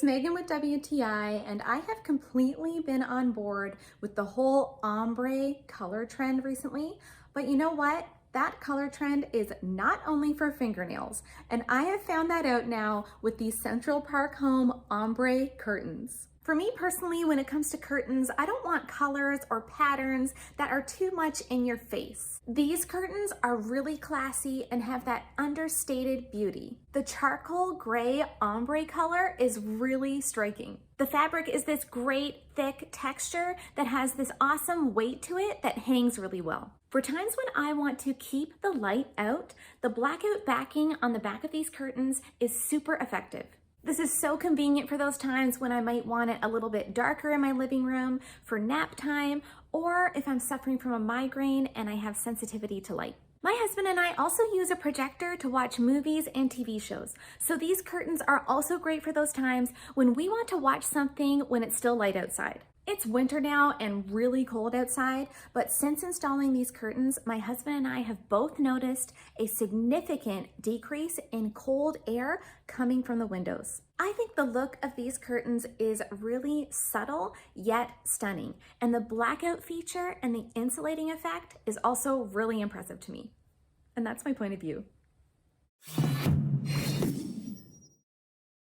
it's Megan with WTI, and I have completely been on board with the whole ombre color trend recently. But you know what? That color trend is not only for fingernails, and I have found that out now with these Central Park Home ombre curtains. For me personally, when it comes to curtains, I don't want colors or patterns that are too much in your face. These curtains are really classy and have that understated beauty. The charcoal gray ombre color is really striking. The fabric is this great thick texture that has this awesome weight to it that hangs really well. For times when I want to keep the light out, the blackout backing on the back of these curtains is super effective. This is so convenient for those times when I might want it a little bit darker in my living room for nap time, or if I'm suffering from a migraine and I have sensitivity to light. My husband and I also use a projector to watch movies and TV shows, so these curtains are also great for those times when we want to watch something when it's still light outside. It's winter now and really cold outside, but since installing these curtains, my husband and I have both noticed a significant decrease in cold air coming from the windows. I think the look of these curtains is really subtle yet stunning, and the blackout feature and the insulating effect is also really impressive to me. And that's my point of view.